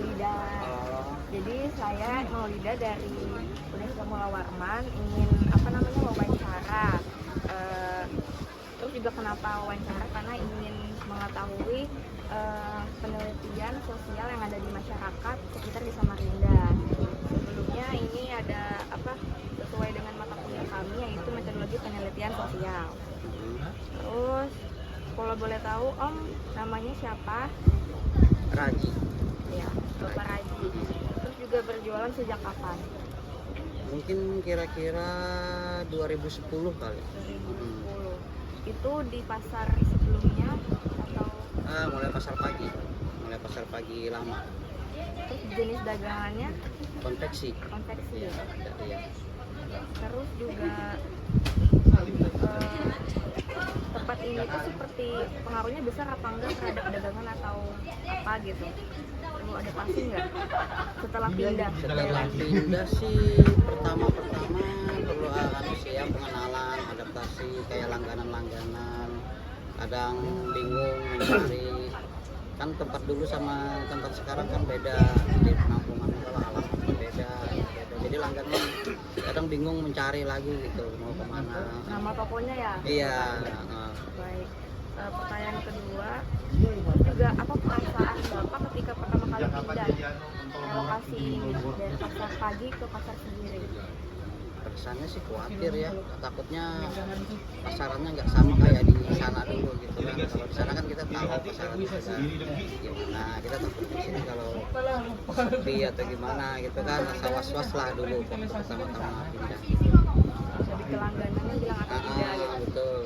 Maulida. Oh, Jadi saya Maulida dari Universitas Mula Warman ingin wawancara. Eh, Terus juga kenapa wawancara, karena ingin mengetahui penelitian sosial yang ada di masyarakat sekitar di Samarinda. Sebelumnya ini ada sesuai dengan mata kuliah kami, yaitu metodologi penelitian sosial. Terus kalau boleh tahu Om, namanya siapa? Raji. Ya, Bapak Raji. Terus juga berjualan sejak kapan? Mungkin kira-kira 2010 kali. 2010. Itu di pasar sebelumnya atau Mulai pasar pagi lama. terus jenis dagangannya Konveksi. konveksi? Iya, ada, iya. Terus juga tempat ini tuh seperti pengaruhnya besar apa enggak terhadap dagangan atau apa gitu? Perlu adaptasi nggak setelah pindah? Setelah pindah sih pertama-tama perlu pengenalan, adaptasi, kayak langganan, kadang bingung mencari, kan tempat dulu sama tempat sekarang kan beda, di penampungan kalau alam beda, jadi langganan kadang bingung mencari lagi gitu mau kemana. Nama tokonya ya? Iya. Baik. Pertanyaan kedua, juga apa perasaan Bapak ketika pertama kali pindah relokasi ini dari pasar pagi ke pasar sendiri? Kesannya sih khawatir ya, takutnya pasarannya nggak sama kayak di sana dulu gitu kan. Kalau di sana kan kita tahu pasarannya gimana, kita takut di sini kalau sepi atau gimana gitu kan, rasa was-was lah dulu waktu pertama-tama pindah. Jadi kelangganannya bilang atau tidak gitu? Betul.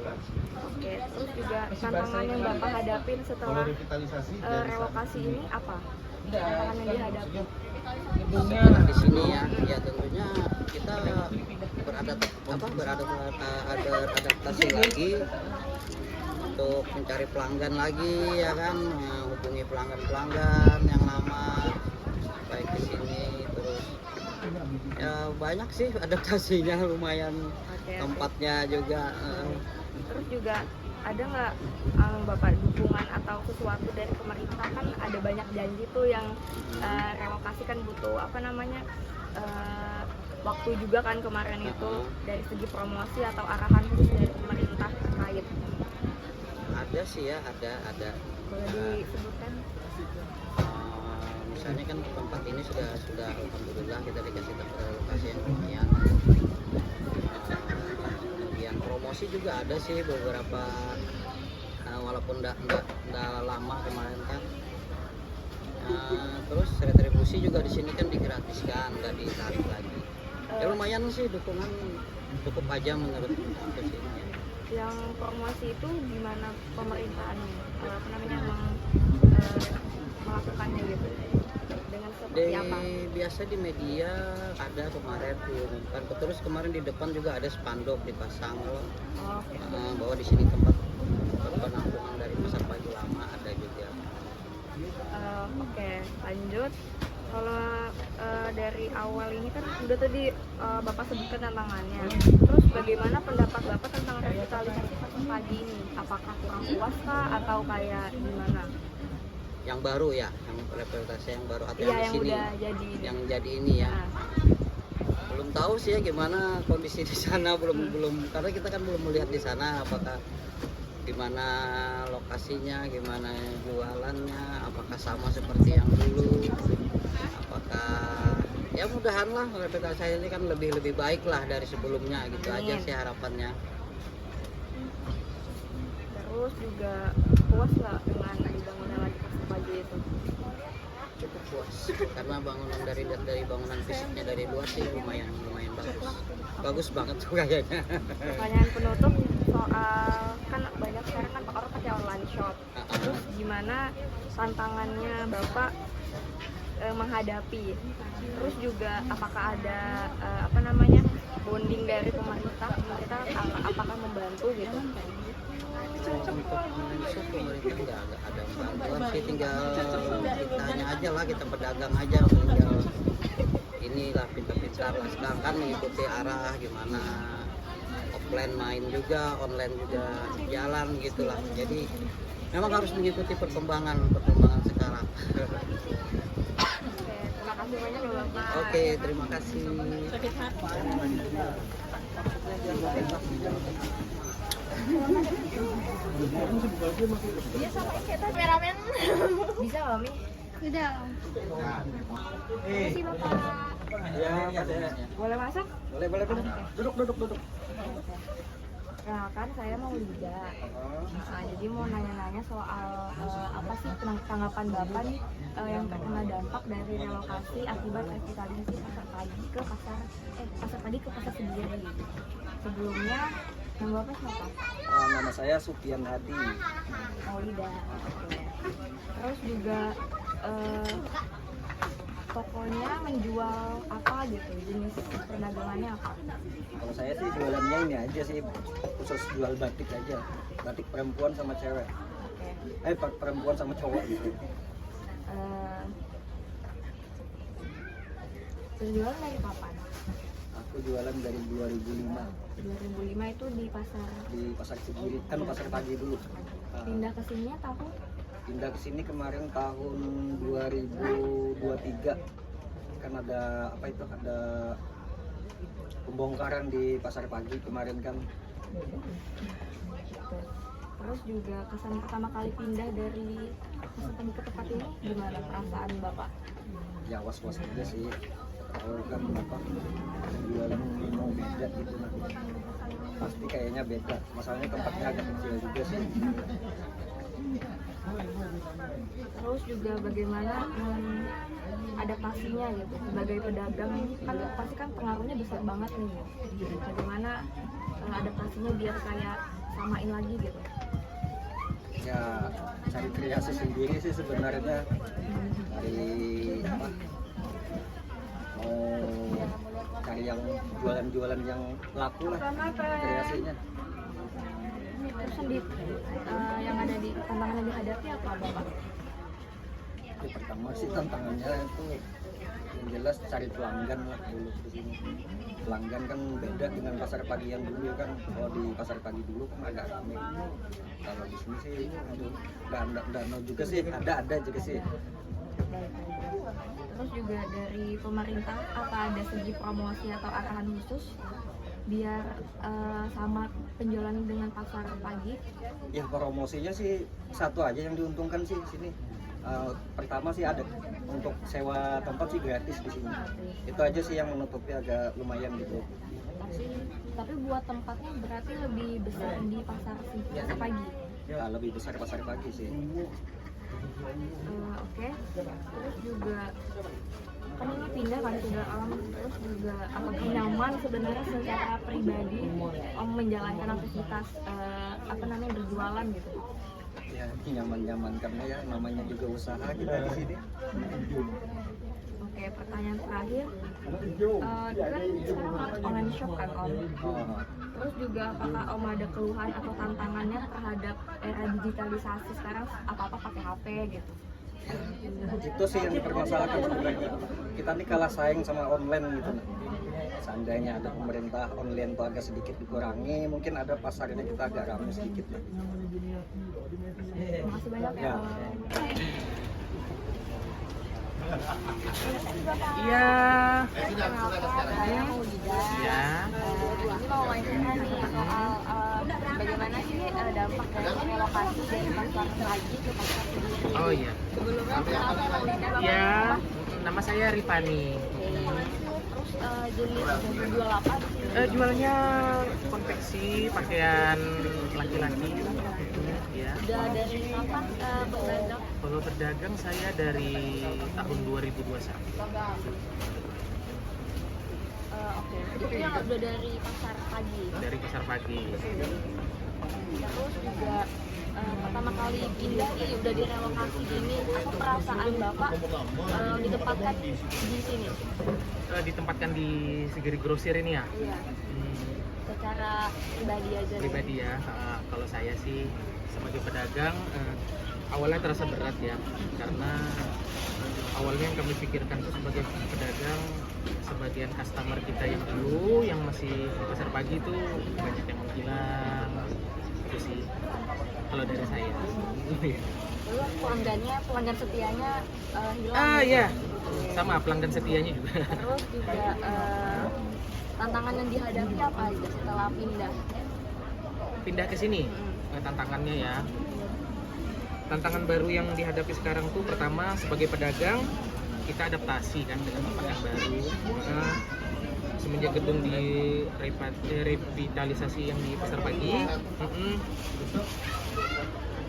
Oke, terus juga tantangan yang Bapak hadapin setelah relokasi ini apa? Tantangan yang dihadapi? Setelah di sini ya tentunya kita beradaptasi lagi untuk mencari pelanggan lagi ya kan, hubungi pelanggan yang lama baik di sini, terus ya banyak sih adaptasinya lumayan. Oke. Tempatnya juga Terus juga ada nggak Bapak dukungan atau sesuatu dari pemerintah? Kan ada banyak janji tuh yang relokasi kan butuh waktu juga kan kemarin itu, dari segi promosi atau arahan khusus dari pemerintah terkait. ada sih ya, ada. Boleh disebutkan? Misalnya kan tempat ini sudah alhamdulillah kita dikasih tempat relokasi yang lumayan. Kemudian promosi juga ada sih beberapa, walaupun enggak lama kemarin kan. Terus retribusi juga di sini kan digratiskan, nggak ditarik lagi. Ya lumayan sih, dukungan cukup aja menurut aku sih. Yang promosi itu gimana pemerintahannya? Melakukannya gitu? Dengan seperti apa? Biasa di media ada kemarin diumumkan, terus kemarin di depan juga ada spanduk dipasang loh, bahwa di sini tempat penampungan dari pasar pagi lama ada juga. Oke, lanjut. Kalau dari awal ini kan sudah tadi Bapak sebutkan tantangannya. Terus bagaimana pendapat Bapak tentang revitalisasi pasar pagi ini? Apakah kurang puas kah atau kayak gimana? Yang baru ya, yang revitalisasi yang baru atau Iya, yang di sini? udah jadi. Yang jadi ini ya. Belum tahu sih ya gimana kondisi di sana, belum karena kita kan belum melihat di sana apakah gimana lokasinya, gimana jualannya, apakah sama seperti yang dulu, apakah ya mudahan lah revitalisasi ini kan lebih baik lah dari sebelumnya gitu. Amin. Aja sih harapannya. Terus juga puas nggak dengan dibangunnya lagi pasar pagi itu? Cukup puas karena bangunan dari bangunan fisiknya dari luar sih lumayan bagus banget tuh kayaknya. Pertanyaan penutup soal kan banyak sekarang kan orang pakai online shop. Terus gimana tantangannya Bapak menghadapi? Terus juga apakah ada bonding dari pemerintah apakah membantu gitu? Untuk online shop pemerintah nggak ada bantuan sih, tinggal kitanya aja lah, kita pedagang aja tinggal inilah pintar-pintar lah sekarang kan mengikuti arah gimana, offline main juga, online juga jalan gitulah, jadi memang harus mengikuti perkembangan sekarang. Makasih banyak ya Bapak. Oke, terima kasih. Iya sama kita kameramen. Bisa Mami? Udah. Terima kasih Bapak. Ya, Boleh masuk? boleh, boleh, boleh. Duduk. Kenalkan saya mau Lida. Nah, jadi mau nanya-nanya soal apa sih tanggapan Bapak nih yang terkena dampak dari relokasi akibat revitalisasi pasar pagi ke pasar sendiri. Sebelumnya nama Bapak siapa? Nama saya Supian Hadi. Oh Lida. Oke. Terus juga tokonya menjual apa gitu, jenis perdagangannya apa? Kalau saya sih jualannya ini aja sih, khusus jual batik aja. Batik perempuan sama cewek. Oke. Perempuan sama cowok gitu. Berjualan dari kapan? Aku jualan dari 2005 2005 itu di pasar. di pasar Cibiri, kan pasar pagi dulu. Pindah ke sini tahun Pindah ke sini kemarin tahun 2023. Kan ada apa itu? Ada pembongkaran di pasar pagi kemarin kan. Terus juga kesan pertama kali pindah dari pasar pagi ke tempat ini gimana perasaan Bapak? Ya was-was aja sih. Kalau kan apa? Jualan mau beda gitu nah. Pasti kayaknya beda. Masalahnya tempatnya agak kecil juga sih. Terus juga bagaimana adaptasinya gitu sebagai pedagang kan pasti kan pengaruhnya besar banget nih ya. Bagaimana adaptasinya biar kayak samain lagi gitu? Ya cari kreasi sendiri sih sebenarnya. Dari apa? Mau cari yang jualan-jualan yang laku lah kreasinya. Terus yang ada di tantangan yang dihadapi apa Bapak? Ya, pertama sih tantangannya itu yang jelas cari pelanggan lah dulu di sini. Pelanggan kan beda dengan pasar pagi yang dulu kan. Kalau di pasar pagi dulu kan agak ramai. Kalau di sini sih aduh nggak juga sih, ada juga sih. Terus juga dari pemerintah apa ada segi promosi atau arahan khusus biar sama penjualan dengan pasar pagi? Ya promosinya sih satu aja yang diuntungkan sih di sini. Pertama sih ada untuk sewa tempat sih gratis di sini. Itu aja sih yang menutupi agak lumayan gitu. Tapi buat tempatnya berarti lebih besar di pasar pagi. Ya lebih besar pasar pagi sih. Oke. Terus juga kan ini pindah kan sudah alam, terus juga apakah nyaman sebenarnya secara pribadi Om menjalankan aktivitas berjualan gitu? Ya nyaman-nyaman karena ya namanya juga usaha kita di sini. Oke, pertanyaan terakhir, kan sekarang online shop kan Om? Oh. Terus juga apakah Om ada keluhan atau tantangannya terhadap era digitalisasi sekarang apa-apa pakai HP gitu? Itu sih yang dipermasalahkan sebenarnya. Kita nih kalah saing sama online gitu. Seandainya ada pemerintah online tuh agak sedikit dikurangi, mungkin ada pasarnya kita agak ramai sedikit lah. Terima kasih banyak ya. Ya. Iya. Saya mau Lida. Ya. Ini mau wawancara nih soal bagaimana sih dampak dari relokasi dari pasar pagi ke pasar sendiri. Oh iya. Sebelumnya perkenalkan mau Lida Bapak. Ya, nama saya Rifani. Terus jadi jual apa di sini? Jualnya konveksi pakaian laki-laki. Ya. Udah dari kapan berdagang? Kalau berdagang saya dari tahun 2021. Oke, itu yang udah dari pasar pagi. Dari pasar pagi. Terus juga pertama kali pindah ini udah direlokasi gini, apa perasaan Bapak ditempatkan di sini? Ditempatkan di Sigiri Grosir ini ya. Iya. Secara pribadi aja. Pribadi ya. Kalau saya sih sebagai pedagang awalnya terasa berat ya, karena awalnya yang kami pikirkan itu sebagai pedagang, sebagian customer kita yang dulu yang masih di pasar pagi itu banyak yang menghilang. Itu sih kalau dari saya. Lalu pelanggan setianya hilang. Iya. Sama pelanggan setianya juga. Terus juga tantangan yang dihadapi apa aja setelah pindah? Pindah ke sini, tantangannya ya. Tantangan baru yang dihadapi sekarang tuh pertama sebagai pedagang kita adaptasi kan dengan tempat yang baru. Nah, semenjak gedung revitalisasi yang di Pasar Pagi,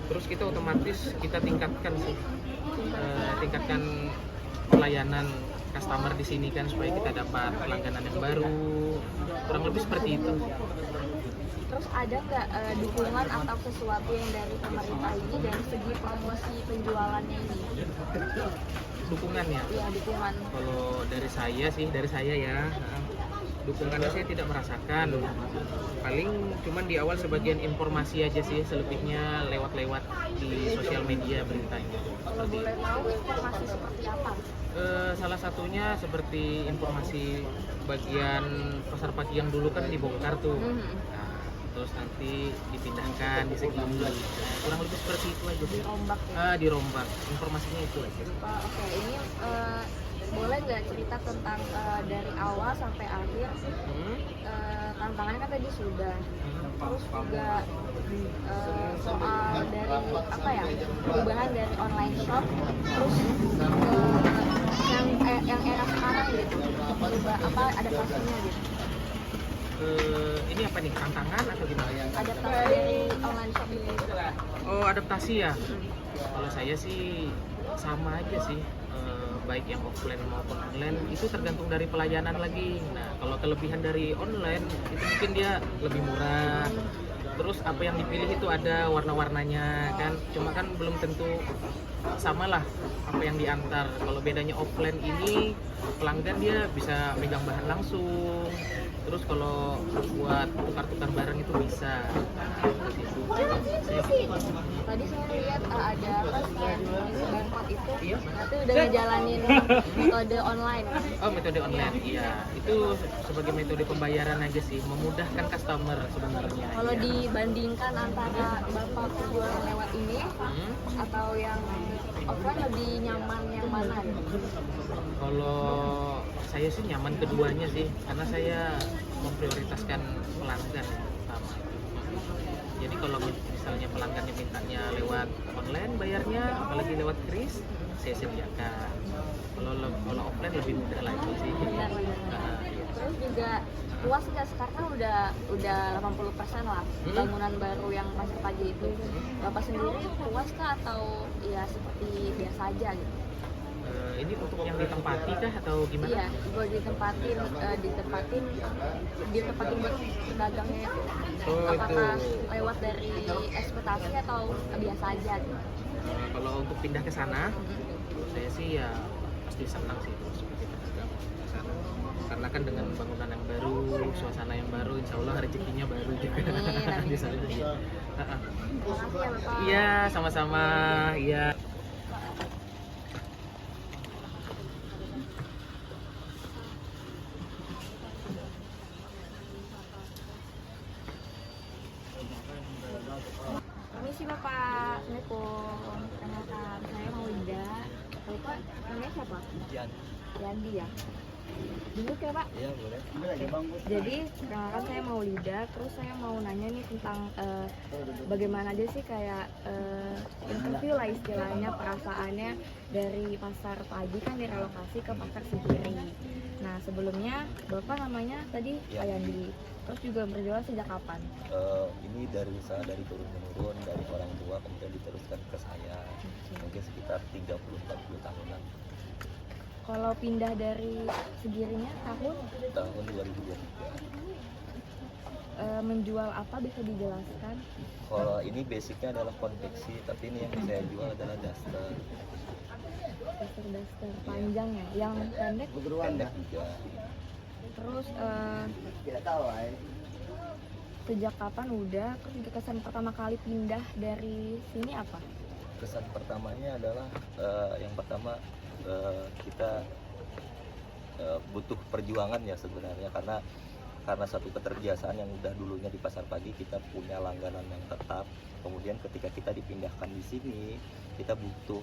terus kita otomatis kita tingkatkan sih, tingkatkan pelayanan customer di sini kan supaya kita dapat langganan yang baru, kurang lebih seperti itu. Terus ada nggak dukungan atau sesuatu yang dari pemerintah ini dari segi promosi penjualannya ini? Dukungan ya. Iya, dukungan. Kalau dari saya ya, dukungannya saya tidak merasakan. Paling cuman di awal sebagian informasi aja sih, selebihnya lewat-lewat di sosial media beritanya. Kalau boleh tahu informasi seperti apa? Salah satunya seperti informasi bagian Pasar Pagi yang dulu kan dibongkar tuh. Nah, terus nanti dipindahkan di segi kurang lebih seperti itu aja sih. Dirombak ya? Dirombak, informasinya itu aja. Oke, ini boleh nggak cerita tentang dari awal sampai akhir? Tantangannya kan tadi sudah. Terus juga soal dari apa ya, perubahan dari online shop, terus yang era sekarang gitu, berubah apa adaptasinya gitu? Ini apa nih, tantangan atau gimana? Adaptasi dari online shop itu. Oh, adaptasi ya. Kalau saya sih sama aja sih, baik yang offline maupun online itu tergantung dari pelayanan lagi. Nah, kalau kelebihan dari online itu mungkin dia lebih murah. Terus apa yang dipilih itu ada warna-warnanya kan, cuma kan belum tentu samalah apa yang diantar. Kalau bedanya offline ini pelanggan dia bisa megang bahan langsung. Terus kalau buat tukar-tukar barang itu bisa. Tadi saya lihat ada apa scan barcode itu, nanti udah ngejalanin metode online. Oh, metode online, iya. Itu sebagai metode pembayaran aja sih, memudahkan customer sebenarnya. Kalau iya. dibandingkan antara bapak penjualan lewat ini atau yang offline lebih nyaman yang mana? Kalau saya sih nyaman keduanya sih, karena saya memprioritaskan pelanggan pertama. Jadi kalau misalnya pelanggannya mintanya lewat online bayarnya, apalagi lewat kris, saya sediakan. Kalau offline lebih mudah lagi sih. Benar. Terus juga puas nggak, sekarang udah 80% lah bangunan baru yang Pasar Pagi itu. Bapak sendiri puas kah atau ya seperti biasa aja gitu? Ini untuk yang ditempati kah atau gimana? Iya, gue ditempatin buat pedagangnya itu. Oh, Apakah itu. lewat dari ekspektasi atau biasa aja gitu? Kalau untuk pindah ke sana, saya sih ya pasti senang sih terus sebagai pedagang ke sana. Karena kan dengan bangunan yang baru, suasana yang baru, insya Allah rezekinya baru juga di sana. Iya. Terima kasih ya Bapak. Iya, sama-sama. Iya. Permisi Bapak, Assalamualaikum. Perkenalkan, saya Maulida. Bapak namanya siapa? Yandi ya. Duduk ya Pak. Iya, boleh. Jadi perkenalkan saya Maulida. Terus saya mau nanya nih tentang bagaimana aja sih kayak interview lah istilahnya, perasaannya dari Pasar Pagi kan direlokasi ke Pasar Sigiri. Nah sebelumnya Bapak namanya tadi Pak Yandi. Terus juga berjualan sejak kapan? Ini dari turun menurun dari orang tua kemudian diteruskan ke saya, mungkin sekitar 30-40 tahunan. Kalau pindah dari Segirinya tahun Tahun 2023. menjual apa bisa dijelaskan? Kalau ini basicnya adalah konveksi, tapi ini yang saya jual adalah daster. Daster panjang ya, yang pendek. Pendek juga. Terus sejak kapan udah? Terus juga kesan pertama kali pindah dari sini apa? Kesan pertamanya adalah yang pertama kita butuh perjuangan ya sebenarnya, karena satu keterbiasaan yang udah dulunya di Pasar Pagi kita punya langganan yang tetap, kemudian ketika kita dipindahkan di sini kita butuh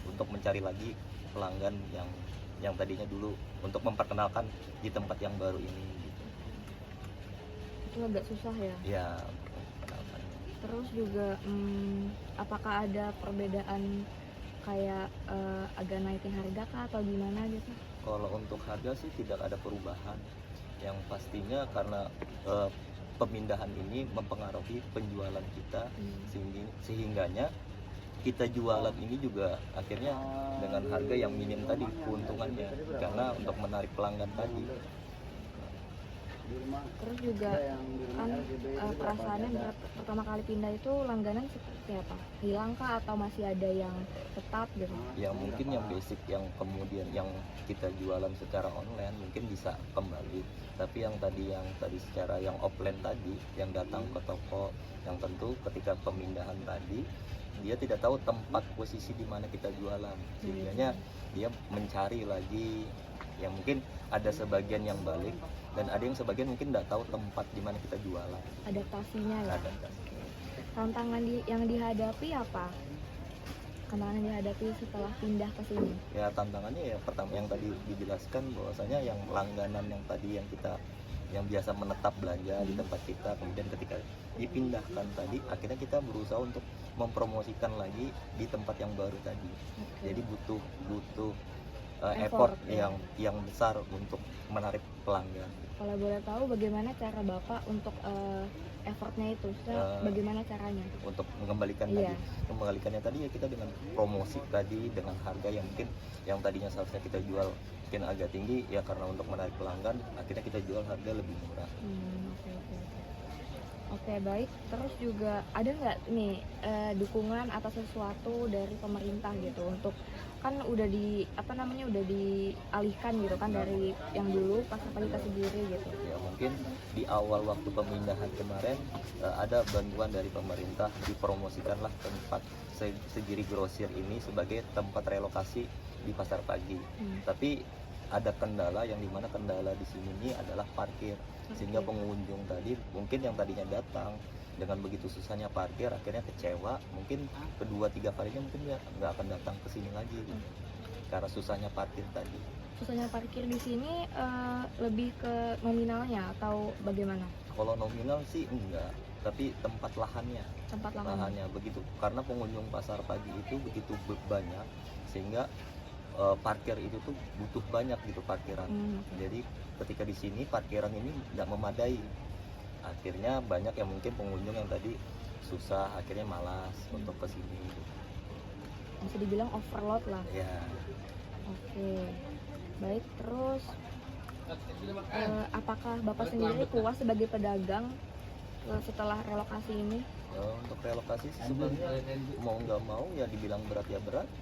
untuk mencari lagi pelanggan yang tadinya dulu untuk memperkenalkan di tempat yang baru ini gitu. Itu agak susah ya. Ya, untuk memperkenalkan. Terus juga apakah ada perbedaan kayak agak naikin harga kah atau gimana gitu? Kalau untuk harga sih tidak ada perubahan. Yang pastinya karena pemindahan ini mempengaruhi penjualan kita, sehingganya kita jualan ini juga akhirnya dengan harga yang minim tadi keuntungannya, karena untuk menarik pelanggan tadi. Terus juga kan perasaannya pertama kali pindah itu langganan seperti apa? Hilang kah atau masih ada yang tetap gitu? Ya mungkin yang basic yang kemudian yang kita jualan secara online mungkin bisa kembali, tapi yang tadi secara yang offline tadi yang datang ke toko, yang tentu ketika pemindahan tadi dia tidak tahu tempat posisi di mana kita jualan, sehingga dia mencari lagi. Ya mungkin ada sebagian yang balik dan ada yang sebagian mungkin tidak tahu tempat di mana kita jualan. Adaptasinya ya. Adaptasi. Tantangan yang dihadapi apa? Tantangan yang dihadapi setelah pindah ke sini? Ya tantangannya ya pertama yang tadi dijelaskan, bahwasanya yang langganan yang tadi yang biasa menetap belanja di tempat kita, kemudian ketika dipindahkan tadi akhirnya kita berusaha untuk mempromosikan lagi di tempat yang baru tadi. Jadi butuh effort yang besar untuk menarik pelanggan. Kalau boleh tahu bagaimana cara Bapak untuk effortnya itu? Bagaimana caranya? Untuk mengembalikannya tadi ya kita dengan promosi tadi, dengan harga yang mungkin yang tadinya seharusnya kita jual mungkin agak tinggi, ya karena untuk menarik pelanggan akhirnya kita jual harga lebih murah. Oke, baik. Terus juga ada nggak nih dukungan atau sesuatu dari pemerintah gitu untuk kan udah dialihkan gitu kan dari yang dulu pasar pagi ke sendiri gitu. Ya mungkin di awal waktu pemindahan kemarin ada bantuan dari pemerintah, dipromosikanlah tempat Segiri Grosir ini sebagai tempat relokasi di pasar pagi. Tapi ada kendala, yang dimana kendala di sini ini adalah parkir, sehingga pengunjung tadi mungkin yang tadinya datang dengan begitu susahnya parkir akhirnya kecewa, mungkin kedua tiga kalinya mungkin ya nggak akan datang ke sini lagi karena susahnya parkir tadi. Susahnya parkir di sini lebih ke nominalnya atau bagaimana? Kalau nominal sih enggak, tapi tempat lahannya begitu, karena pengunjung pasar pagi itu begitu banyak sehingga parkir itu tuh butuh banyak gitu parkiran. Jadi ketika di sini parkiran ini tidak memadai, akhirnya banyak yang mungkin pengunjung yang tadi susah akhirnya malas untuk ke sini. Bisa dibilang overload lah. Ya. Oke. Baik, terus apakah Bapak sendiri puas sebagai pedagang setelah relokasi ini? Untuk relokasi sih sebenarnya mau nggak mau ya dibilang berat,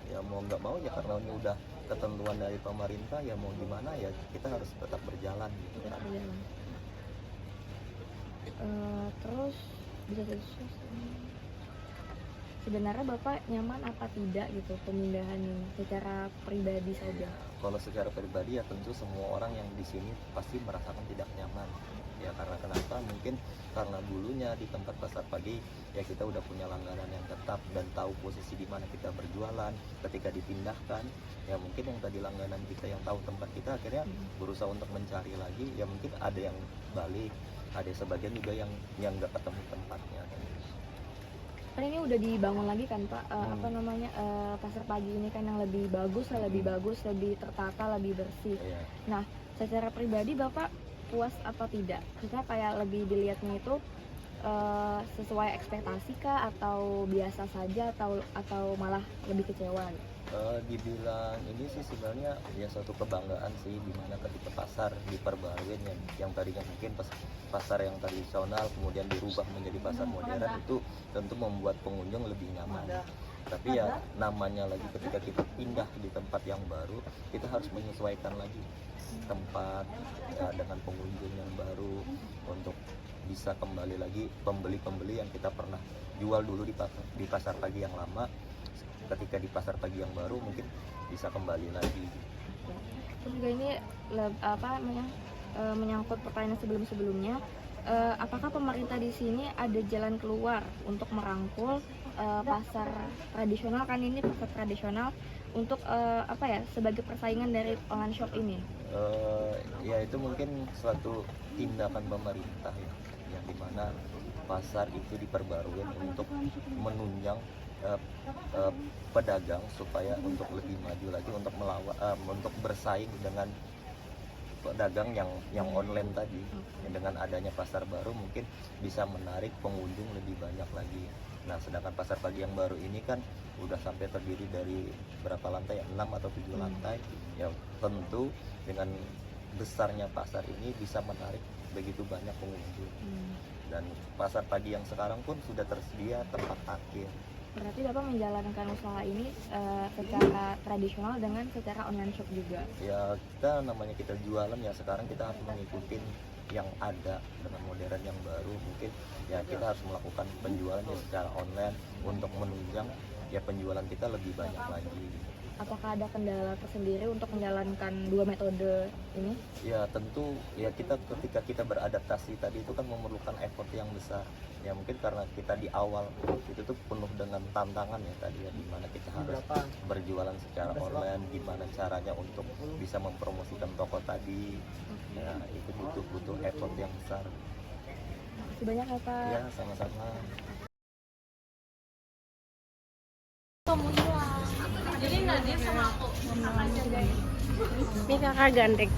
ya mau nggak mau ya karena ini udah ketentuan dari pemerintah, ya mau gimana ya kita harus tetap berjalan gitu kan. Terus bisa sebenarnya Bapak nyaman apa tidak gitu pemindahan ini secara pribadi saja? Kalau secara pribadi ya tentu semua orang yang di sini pasti merasakan tidak nyaman. Ya karena kenapa? Mungkin karena dulunya di tempat pasar pagi ya kita udah punya langganan yang tetap dan tahu posisi di mana kita berjualan. Ketika dipindahkan ya mungkin yang tadi langganan kita yang tahu tempat kita akhirnya berusaha untuk mencari lagi. Ya mungkin ada yang balik, ada sebagian juga yang nggak ketemu tempatnya. Kan ini udah dibangun lagi kan Pak, pasar pagi ini kan yang lebih bagus, lebih tertata, lebih bersih. Nah, secara pribadi Bapak puas atau tidak? Maksudnya kayak lebih dilihatnya itu sesuai ekspektasi kah atau biasa saja atau malah lebih kecewa gitu? Dibilang ini sih sebenarnya ya suatu kebanggaan sih, dimana ketika pasar diperbaharui yang tadinya mungkin pasar yang tradisional kemudian dirubah menjadi pasar modern, itu tentu membuat pengunjung lebih nyaman. Tapi ya namanya lagi ketika kita pindah di tempat yang baru, kita harus menyesuaikan lagi tempat ya, dengan pengunjung yang baru untuk bisa kembali lagi pembeli-pembeli yang kita pernah jual dulu di pasar pagi yang lama. Ketika di pasar pagi yang baru mungkin bisa kembali lagi. Terus juga ini menyangkut pertanyaan sebelumnya, apakah pemerintah di sini ada jalan keluar untuk merangkul pasar tradisional, kan ini pasar tradisional, untuk apa ya, sebagai persaingan dari online shop ini? Ya itu mungkin suatu tindakan pemerintah ya, yang dimana pasar itu diperbarui untuk menunjang pedagang supaya untuk lebih maju lagi, untuk untuk bersaing dengan pedagang yang online tadi. Dengan adanya pasar baru mungkin bisa menarik pengunjung lebih banyak lagi. Nah, sedangkan pasar pagi yang baru ini kan udah sampai terdiri dari berapa lantai ya, 6 atau 7 lantai. Ya tentu dengan besarnya pasar ini bisa menarik begitu banyak pengunjung. Dan pasar pagi yang sekarang pun sudah tersedia tempat parkir. Berarti Bapak menjalankan usaha ini secara tradisional dengan secara online shop juga? Ya kita jualan ya, sekarang kita harus mengikuti yang ada dengan modern yang baru. Mungkin ya kita harus melakukan penjualan ya secara online untuk menunjang ya penjualan kita lebih banyak lagi. Apakah ada kendala tersendiri untuk menjalankan dua metode ini? Ya tentu ya, ketika kita beradaptasi tadi itu kan memerlukan effort yang besar. Ya mungkin karena kita di awal itu tuh penuh dengan tantangan ya tadi ya, dimana kita harus berjualan secara online, gimana caranya untuk bisa mempromosikan toko tadi. Ya itu butuh effort yang besar. Terima kasih banyak ya Pak. Ya sama-sama. Ini kakak gandeng.